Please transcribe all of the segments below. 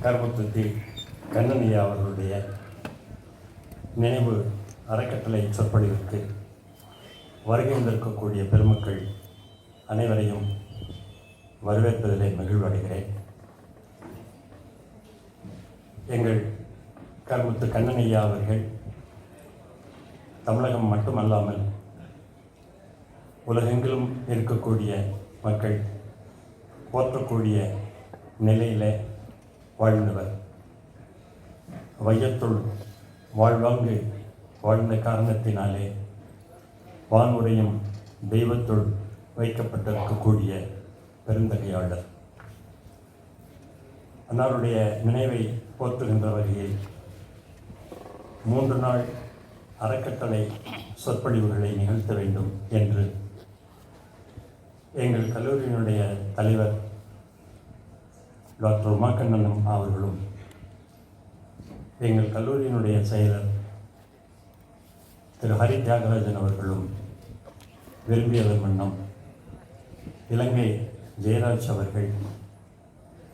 கருமத்துத்தி கண்ணனையா அவர்களுடைய நினைவு அறக்கட்டளை சொற்பொழிவுக்கு வருகை வந்திருக்கக்கூடிய பெருமக்கள் அனைவரையும் வரவேற்பதிலே மகிழ்வடைகிறேன். எங்கள் கருமுத்து கண்ணனையா அவர்கள் தமிழகம் மட்டுமல்லாமல் உலகெங்கிலும் இருக்கக்கூடிய மக்கள் போற்றக்கூடிய நிலையில் வாழ்ந்தவர். வையத்துள் வாழ்வாங்கு வாழ்ந்த காரணத்தினாலே வானுரையும் தெய்வத்துள் வைக்கப்பட்டிருக்கக்கூடிய பெருந்தகையாளர். அன்னாருடைய நினைவை போற்றுகின்ற வகையில் 3 நாள் அறக்கட்டளை சொற்பொழிவுகளை நிகழ்த்த வேண்டும் என்று எங்கள் கல்லூரியினுடைய தலைவர் டாக்டர் உமாக்கண்ணன் அவர்களும் எங்கள் கல்லூரியினுடைய செயலர் திரு ஹரி தியாகராஜன் அவர்களும் விரும்பியதன் வண்ணம் இலங்கை ஜெயராஜ் அவர்கள்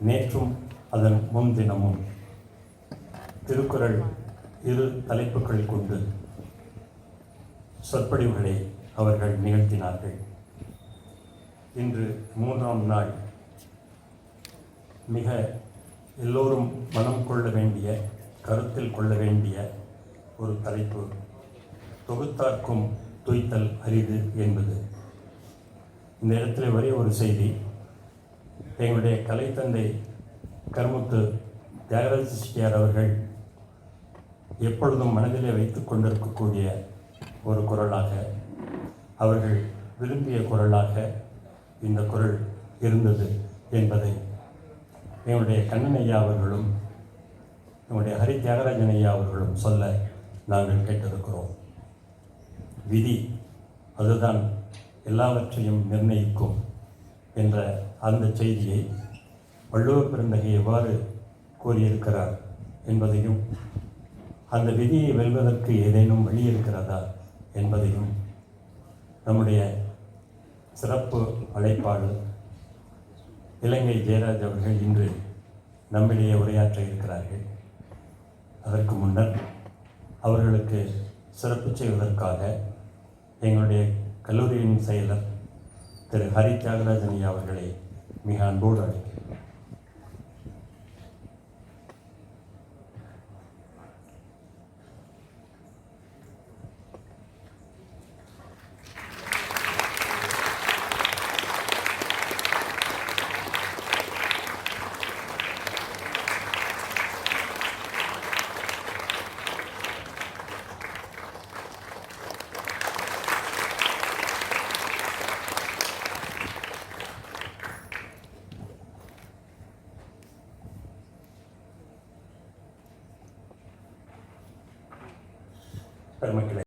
நேற்றும் அதன் முன்தினமும் திருக்குறள் 2 தலைப்புகள் கொண்டு சொற்பொழிவுகளை அவர்கள் நிகழ்த்தினார்கள். இன்று 3ஆம் நாள் மிக எல்லோரும் மனம் கொள்ள வேண்டிய, கருத்தில் கொள்ள வேண்டிய ஒரு தலைப்பு, தொகுத்தார்க்கும் துய்த்தல் அரிது என்பது. இந்த இடத்துல ஒரே ஒரு செய்தி. எங்களுடைய கலைத்தந்தை கருமுத்து தியாகராஜ செட்டியார் அவர்கள் எப்பொழுதும் மனதிலே வைத்து கொண்டிருக்கக்கூடிய ஒரு குரலாக, அவர்கள் விரும்பிய குரலாக இந்த குரல் இருந்தது என்பதை எங்களுடைய கண்ணனையா அவர்களும் எங்களுடைய ஹரி தியாகராஜன் ஐயா அவர்களும் சொல்ல நாங்கள் கேட்டிருக்கிறோம். விதி அதுதான் எல்லாவற்றையும் நிர்ணயிக்கும் என்ற அந்த செய்தியை வள்ளுவப் பெருந்தகை எவ்வாறு கூறியிருக்கிறார் என்பதையும், அந்த விதியை வெல்வதற்கு ஏதேனும் வழி இருக்கிறதா என்பதையும் நம்முடைய சிறப்பு அழைப்பாளர் இலங்கை ஜெயராஜ் அவர்கள் இன்று நம்மிடையே உரையாற்ற இருக்கிறார்கள். அதற்கு முன்னர் அவர்களுக்கு சிறப்பு செய்வதற்காக எங்களுடைய கல்லூரியின் செயலர் திரு ஹரி தியாகராஜன் ஐயா அவர்களை மிக அன்போடு அழைக்கிறேன். பெருமக்களே,